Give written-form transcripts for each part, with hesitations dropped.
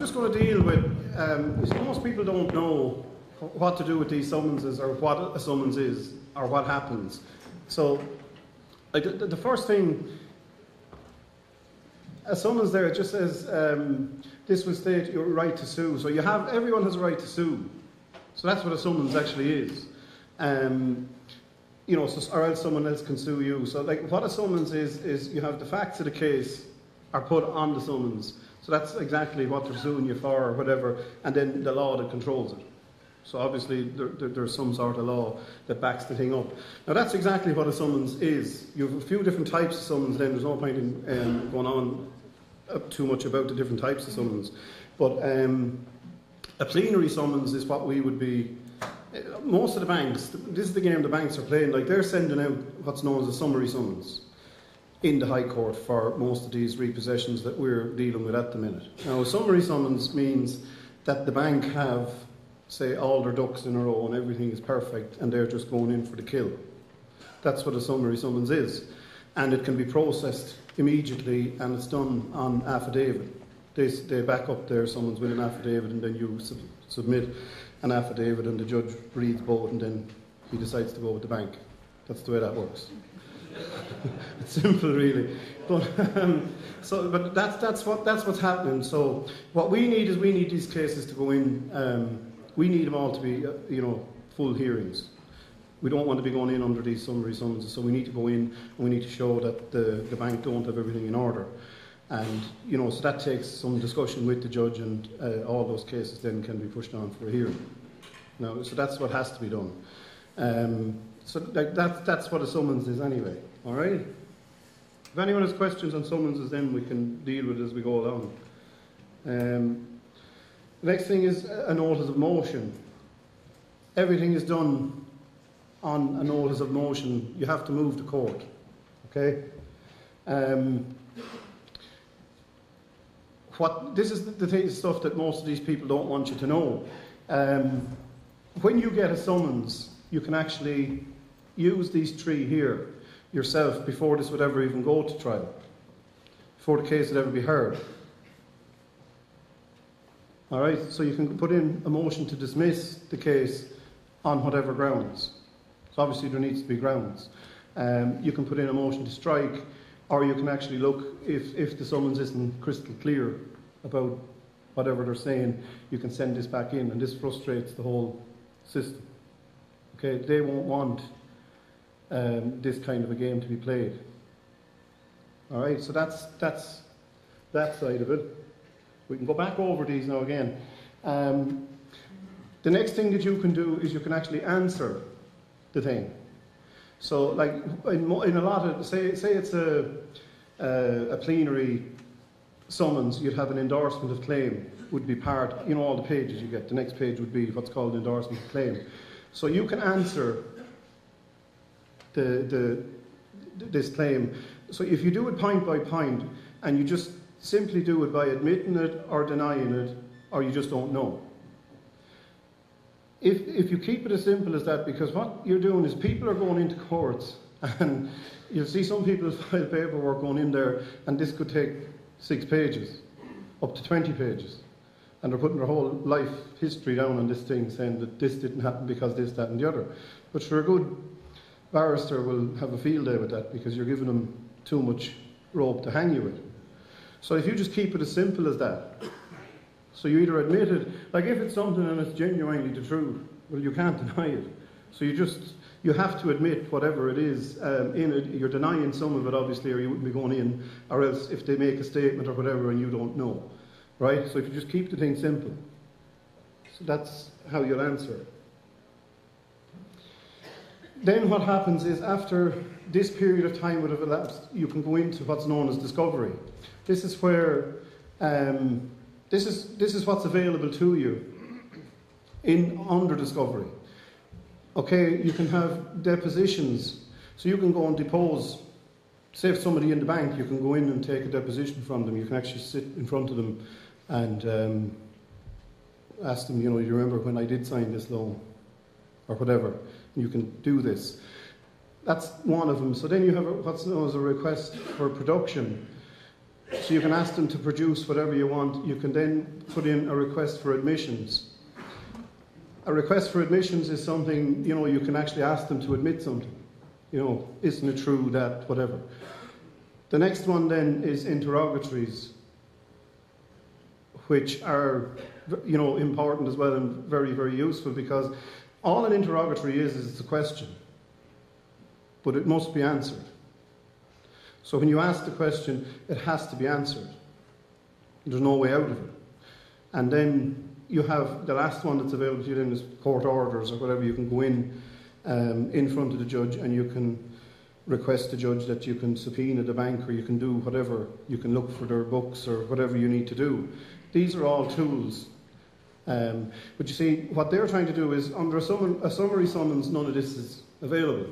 Just going to deal with, most people don't know what to do with these summonses or what a summons is or what happens. So the first thing, a summons there, it just says this will state your right to sue. So everyone has a right to sue. So that's what a summons actually is. Or else someone else can sue you. So like what a summons is you have the facts of the case are put on the summons. So that's exactly what they're suing you for or whatever, and then the law that controls it. So obviously there's some sort of law that backs the thing up. Now that's exactly what a summons is. You have a few different types of summons then, there's no point in going on too much about the different types of summons. But a plenary summons is what we would be, most of the banks, this is the game the banks are playing, like they're sending out what's known as a summary summons in the High Court for most of these repossessions that we're dealing with at the minute. Now, a summary summons means that the bank have, say, all their ducks in a row and everything is perfect and they're just going in for the kill. That's what a summary summons is. And it can be processed immediately and it's done on affidavit. They back up their summons with an affidavit and then you submit an affidavit and the judge reads both and then he decides to go with the bank. That's the way that works. It's simple, really. But that's what's happening. So what we need is these cases to go in. We need them all to be full hearings. We don't want to be going in under these summary summonses. So we need to go in and we need to show that the bank don't have everything in order. And so that takes some discussion with the judge, and all those cases then can be pushed on for a hearing. Now, so that's what has to be done. So that's what a summons is anyway, all right? If anyone has questions on summonses, then we can deal with it as we go along. The next thing is a notice of motion. Everything is done on a notice of motion. You have to move to court, okay? This is the stuff that most of these people don't want you to know. When you get a summons, you can actually use these three here yourself before this would ever even go to trial, before the case would ever be heard. All right, so you can put in a motion to dismiss the case on whatever grounds. So obviously there needs to be grounds. You can put in a motion to strike, or you can actually look, if the summons isn't crystal clear about whatever they're saying, you can send this back in, and this frustrates the whole system. Okay, they won't want this kind of a game to be played. All right, so that's that side of it. We can go back over these now again. The next thing that you can do is you can actually answer the thing. So, like in a lot of, say it's a plenary summons, you'd have an endorsement of claim would be part. All the pages you get. The next page would be what's called endorsement of claim. So you can answer this claim. So if you do it point by point, and you just simply do it by admitting it or denying it, or you just don't know. If you keep it as simple as that, because what you're doing is people are going into courts, and you'll see some people file paperwork going in there, and this could take 6 pages, up to 20 pages. And they're putting their whole life history down on this thing, saying that this didn't happen because this, that and the other. But for a good barrister will have a field day with that, because you're giving them too much rope to hang you with. So if you just keep it as simple as that, so you either admit it, like if it's something and it's genuinely the truth, well, you can't deny it. So you have to admit whatever it is in it. You're denying some of it, obviously, or you wouldn't be going in, or else if they make a statement or whatever and you don't know. Right? So if you just keep the thing simple. So that's how you'll answer. Then what happens is, after this period of time would have elapsed, you can go into what's known as discovery. This is where this is what's available to you under discovery. Okay, you can have depositions. So you can go and depose. Say if somebody in the bank, you can go in and take a deposition from them. You can actually sit in front of them and ask them, you remember when I did sign this loan? Or whatever. You can do this. That's one of them. So then you have what's known as a request for production. So you can ask them to produce whatever you want. You can then put in a request for admissions. A request for admissions is something, you can actually ask them to admit something. Isn't it true that, whatever. The next one then is interrogatories, which are, important as well and very, very useful, because all an interrogatory is a question, but it must be answered. So when you ask the question, it has to be answered. There's no way out of it. And then you have the last one that's available to you then is court orders or whatever. You can go in front of the judge and you can request the judge that you can subpoena the bank, or you can do whatever. You can look for their books or whatever you need to do. These are all tools. But you see, what they're trying to do is, under a summary summons, none of this is available.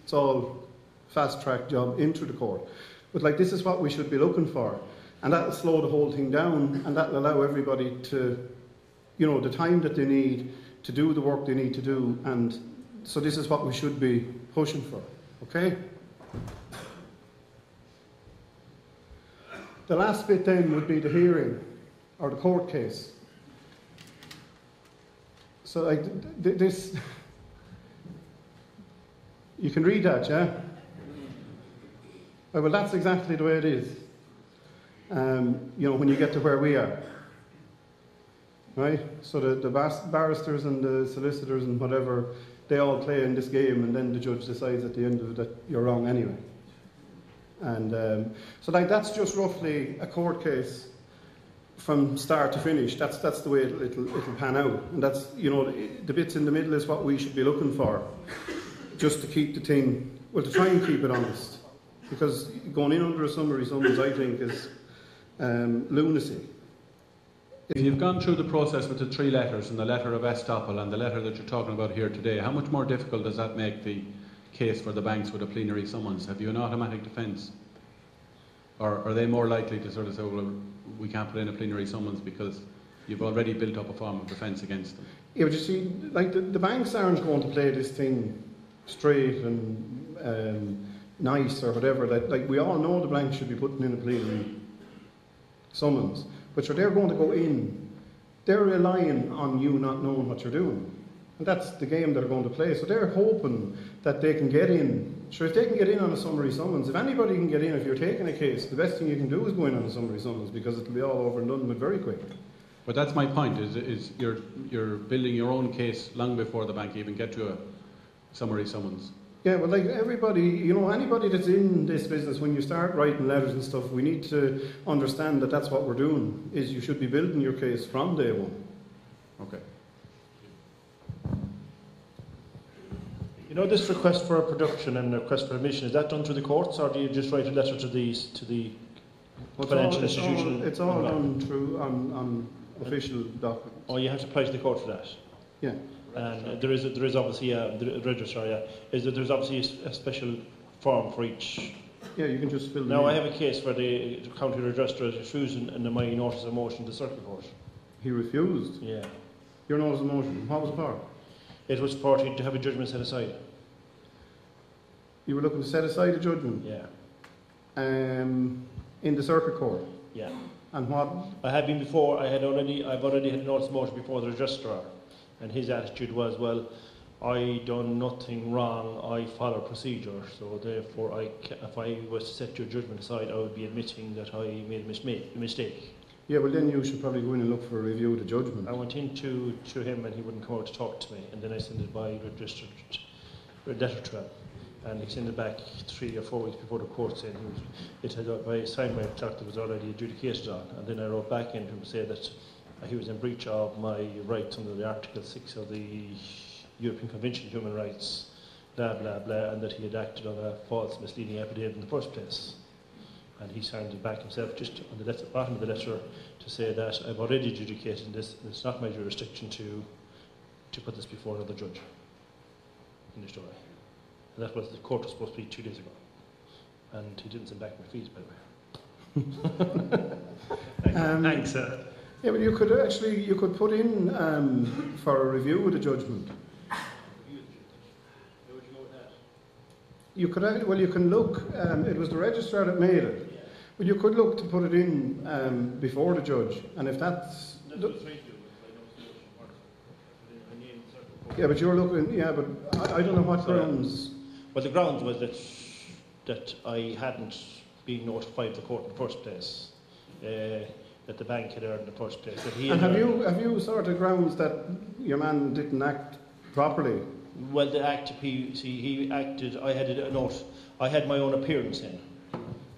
It's all fast-track job into the court. But this is what we should be looking for. And that will slow the whole thing down, and that will allow everybody to, the time that they need to do the work they need to do. And so this is what we should be pushing for. Okay? The last bit then would be the hearing, or the court case. So this, you can read that, yeah? Well, that's exactly the way it is. When you get to where we are. Right? So the barristers and the solicitors and whatever, they all play in this game, and then the judge decides at the end of it that you're wrong anyway. And so that's just roughly a court case from start to finish. That's the way it'll pan out. And that's, the bits in the middle is what we should be looking for, just to keep the thing, to try and keep it honest. Because going in under a summary summons, I think, is lunacy. If you've gone through the process with the 3 letters, and the letter of estoppel and the letter that you're talking about here today, how much more difficult does that make the case for the banks with a plenary summons? Have you an automatic defence? Or are they more likely to sort of say, well, we can't put in a plenary summons because you've already built up a form of defence against them? Yeah, but you see, the banks aren't going to play this thing straight and nice or whatever. That we all know the bank should be putting in a plenary summons, but they're going to go in. They're relying on you not knowing what you're doing, and that's the game they're going to play. So they're hoping that they can get in. Sure, if they can get in on a summary summons, if anybody can get in, if you're taking a case, the best thing you can do is go in on a summary summons, because it'll be all over and done with very quick. But that's my point, is you're building your own case long before the bank even get to a summary summons. Yeah, well, everybody, anybody that's in this business, when you start writing letters and stuff, we need to understand that that's what we're doing, is you should be building your case from day one. Okay. This request for a production and request for admission, is that done through the courts, or do you just write a letter to the financial institution? It's all done through on official documents. Oh, you have to apply to the court for that? Yeah. And there is obviously the registrar, yeah. There's obviously a special form for each. Yeah, you can just fill them Now, in. I have a case where the county registrar is refusing my notice of motion to the circuit court. He refused? Yeah. Your notice of motion? What was it for? It was for to have a judgment set aside. You were looking to set aside a judgment? Yeah. In the circuit court? Yeah. And what? I had been before. I've already had a notice of motion before the registrar, and his attitude was, well, I done nothing wrong. I follow procedure, so therefore, if I was to set your judgment aside, I would be admitting that I made a mistake. Yeah, well then you should probably go in and look for a review of the judgment. I went in to him and he wouldn't come out to talk to me, and then I sent it by registered letter to him, and he sent it back 3 or 4 weeks before the court saying by signed by clerk that was already adjudicated on, and then I wrote back in to him to say that he was in breach of my rights under the Article 6 of the European Convention on Human Rights, blah blah blah, and that he had acted on a false misleading affidavit in the first place. And he signed it back himself just on the bottom of the letter to say that I've already adjudicated this, and it's not my jurisdiction to put this before another judge in the story. And that was the court was supposed to be 2 days ago. And he didn't send back my fees, by the way. Thanks, sir. Yeah, but you could put in for a review of the judgment. You can look. It was the registrar that made it, Well, you could look to put it in before the judge, and if that's... That's what I was trying to do, but I know it's the motion first. I named certain Yeah, but you're looking... Yeah, but I don't know what grounds... Well, the grounds was that I hadn't been notified of the court in the first place, that the bank had earned in the first place. That he And had have you sort of grounds that your man didn't act properly? Well, the act, he acted, I had a note, I had my own appearance in,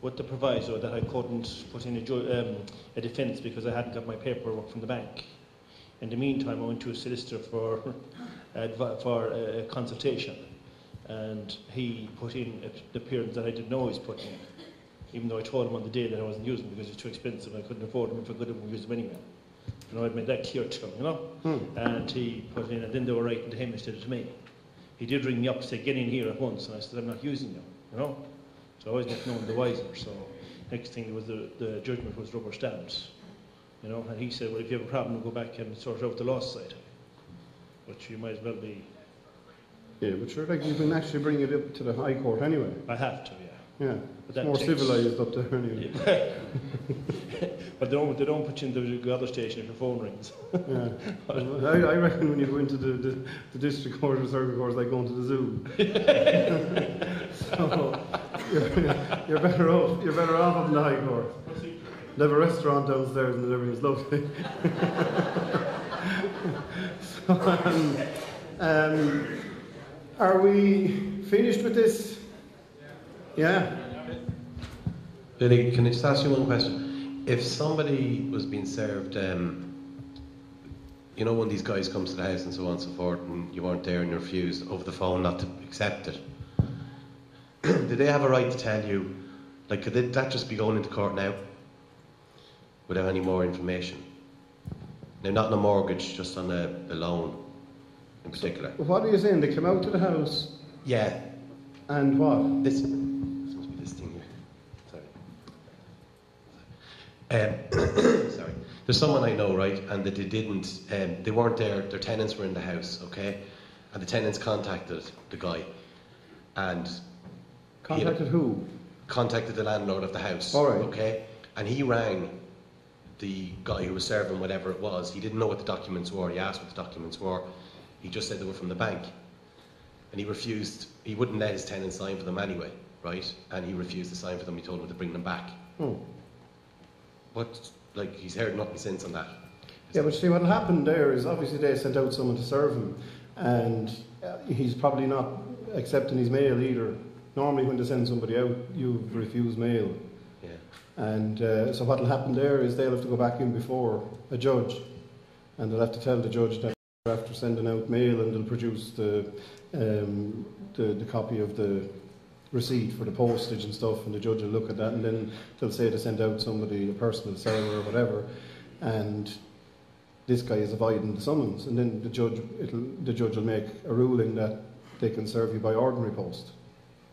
with the proviso that I couldn't put in a defence because I hadn't got my paperwork from the bank. In the meantime, I went to a solicitor for a consultation, and he put in the appearance that I didn't know he was putting in, even though I told him on the day that I wasn't using them because it was too expensive and I couldn't afford them if I could have used them anyway. You know, I'd made that clear to him, And he put in, and then they were writing to him instead of to me. He did ring me up and say, get in here at once, and I said, I'm not using them, So I wasn't knowing the wiser. So next thing was the judgment was rubber stamped, and he said, well, if you have a problem, we'll go back and sort out the loss side, which you might as well be. Yeah, but sure, like you can actually bring it up to the High Court anyway. I have to, Yeah, but it's more civilised up there anyway. But they don't put you in the other station if your phone rings. Yeah. I reckon when you go into the district court or circuit court, it's like going to the zoo. So you're better off up in the High Court. They have a restaurant downstairs and everything's lovely. So, are we finished with this? Yeah. Billy, can I just ask you one question? If somebody was being served, when these guys come to the house and so on and so forth, and you weren't there and you refused over the phone not to accept it, do they have a right to tell you, like, could that just be going into court now without any more information? Now, not on a mortgage, just on a loan in particular. What are you saying? They come out to the house? Yeah. And what? This must be this thing here. Sorry. There's someone I know, right, and that they weren't there, their tenants were in the house, okay? And the tenants contacted the guy. And contacted who? Contacted the landlord of the house. All right. Okay? And he rang the guy who was serving whatever it was. He didn't know what the documents were. He asked what the documents were. He just said they were from the bank. And he refused. He wouldn't let his tenant sign for them anyway, right? And he refused to sign for them. He told him to bring them back. Oh. But, like, he's heard nothing since on that. Yeah, but see, what happened there is obviously they sent out someone to serve him, and he's probably not accepting his mail either. Normally when they send somebody out, you refuse mail. Yeah. And so what will happen there is they'll have to go back in before a judge, and they'll have to tell the judge that after sending out mail, and they'll produce the copy of the receipt for the postage and stuff, and the judge will look at that, and then they'll say to send out somebody, a personal server or whatever, and this guy is avoiding the summons, and then the judge will make a ruling that they can serve you by ordinary post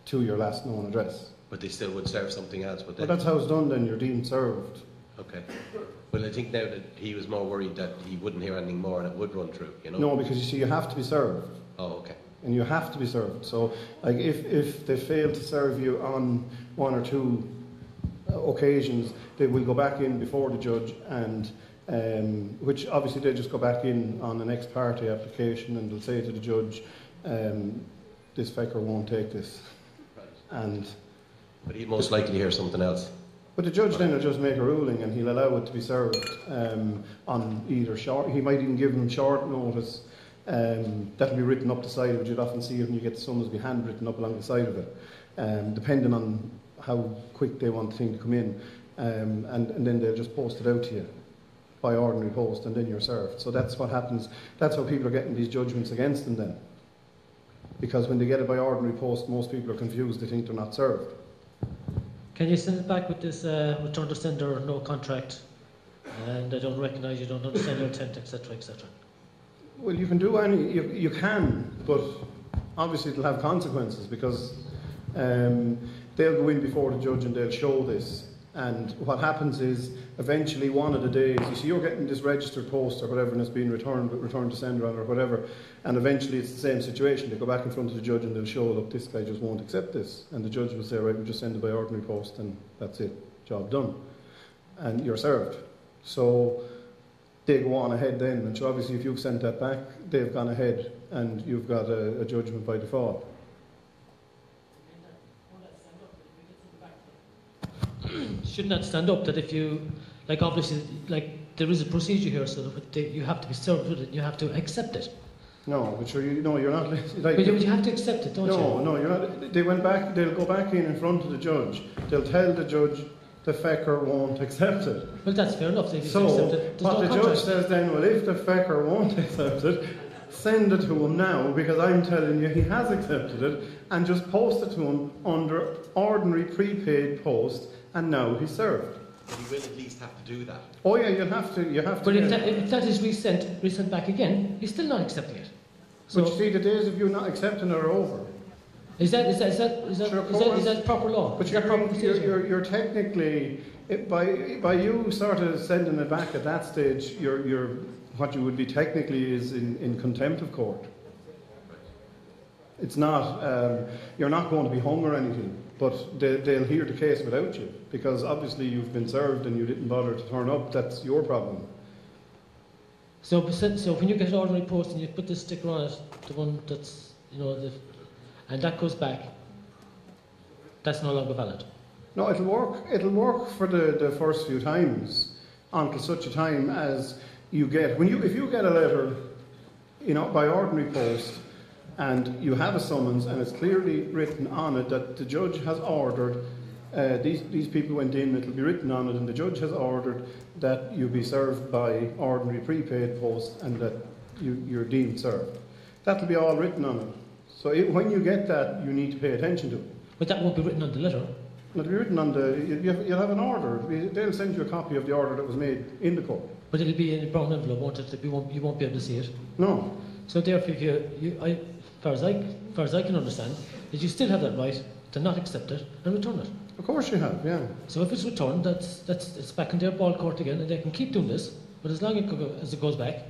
to your last known address. But they still would serve something else, would they? But that's how it's done then, you're deemed served. Okay. Well, I think now that he was more worried that he wouldn't hear anything more and it would run through, No, because you see, you have to be served. Oh, okay. And you have to be served. So, like, if they fail to serve you on one or two occasions, they will go back in before the judge, and which obviously they just go back in on an ex parte application, and they'll say to the judge, this fecker won't take this. Right. But he'd most likely hear something else. But the judge then will just make a ruling, and he'll allow it to be served on either short. He might even give them short notice. That'll be written up the side of it. You'd often see it when you get the summons be handwritten up along the side of it, depending on how quick they want the thing to come in, and then they'll just post it out to you by ordinary post, and then you're served. So that's what happens. That's how people are getting these judgments against them then, because when they get it by ordinary post, most people are confused. They think they're not served. Can you send it back with this return to sender, no contract, and I don't recognise you, don't understand your intent, etc., etc.? Well, you can do you can, but obviously it'll have consequences, because they'll go in before the judge and they'll show this. And what happens is, eventually one of the days, you see, you're getting this registered post or whatever, and it's being returned to sender on or whatever, and eventually it's the same situation. They go back in front of the judge and they'll show, look, this guy just won't accept this. And the judge will say, right, we'll just send it by ordinary post, and that's it. job done, and you're served. So they go on ahead then, and so obviously if you've sent that back, they've gone ahead and you've got a judgment by default. Shouldn't that stand up that if you, like obviously, like there is a procedure here, so that you have to be served with it, you have to accept it. No, but sure, you're not like. But you have to accept it, don't you? No, you're not. They went back. They'll go back in front of the judge. They'll tell the judge the fecker won't accept it. Well, that's fair enough. If So accept it, what no the contract. judge says then, well, if the fecker won't accept it, send it to him now, because I'm telling you he has accepted it, and just post it to him under ordinary prepaid post, and now he's served. But you will at least have to do that. Oh yeah, you have to. But if that is resent back again, he's still not accepting it. So But you see, the days of you not accepting it are over. is that proper law? But Is that proper procedure? you're technically, by you sort of sending it back at that stage, you're what you would be technically is in contempt of court. It's not, you're not going to be hung or anything, but they'll hear the case without you, because obviously you've been served and you didn't bother to turn up. That's your problem. So when you get ordinary post and you put this sticker on it, the one that's, and that goes back, that's no longer valid. No, it'll work for the first few times, until such a time as you get, if you get a letter, by ordinary post, and you have a summons and it's clearly written on it that the judge has ordered, these people went in, it'll be written on it, and the judge has ordered that you be served by ordinary prepaid post and that you're deemed served. That'll be all written on it. So when you get that, you need to pay attention to it. But that won't be written on the letter. It'll be written on you'll have an order. They'll send you a copy of the order that was made in the court. But it'll be in a brown envelope, won't it? You won't be able to see it. No. So therefore, as far as I can understand, is you still have that right to not accept it and return it. Of course you have, yeah. So if it's returned, it's back in their ball court again, and they can keep doing this. But as long as it goes back,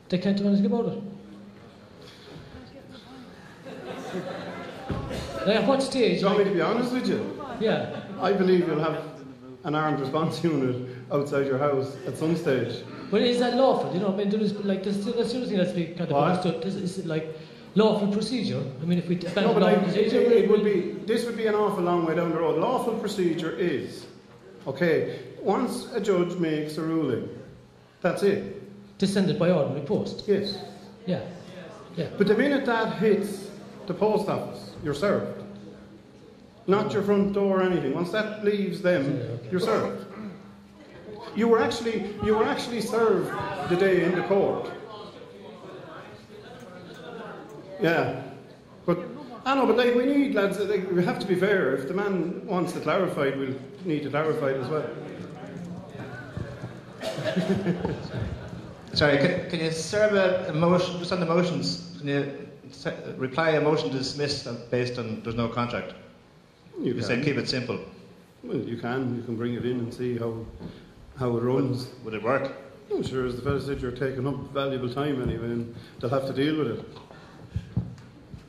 they can't do anything about it. Like at what stage? Do you want me to be honest with you? Yeah. I believe you'll have an armed response unit outside your house at some stage. But is that lawful? There is that's the other thing that's being kind of understood. Is it like lawful procedure? I mean, if we No, but this would be an awful long way down the road. Lawful procedure is, okay, once a judge makes a ruling, that's it. To send it by ordinary post. Yes. Yeah. But the minute that hits the post office, you're served. Not your front door or anything. Once that leaves them, you're served. You were actually served the day in the court. Yeah. But we need, lads, we have to be fair. If the man wants to clarify it, we'll need to clarify it as well. Sorry, can you serve a motion, just on the motions, can you reply a motion to dismiss based on there's no contract? You said keep it simple. Well, you can bring it in and see how it runs. Would it work? I'm sure, as the fellow said, you're taking up valuable time anyway, and they'll have to deal with it.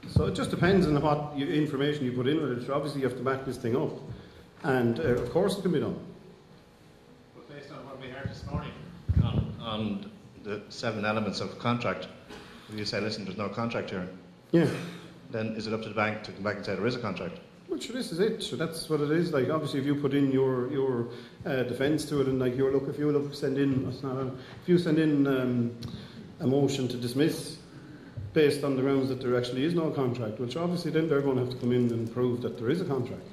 So it just depends on what information you put in with it. So obviously you have to back this thing up, and of course it can be done. But based on what we heard this morning on the 7 elements of contract, if you say, listen, there's no contract here, Yeah. then is it up to the bank to come back and say there is a contract? Well, sure, this is it. So that's what it is. Like, obviously, if you put in your defence to it, and like if you send in a motion to dismiss based on the grounds that there actually is no contract, which obviously then they're going to have to come in and prove that there is a contract.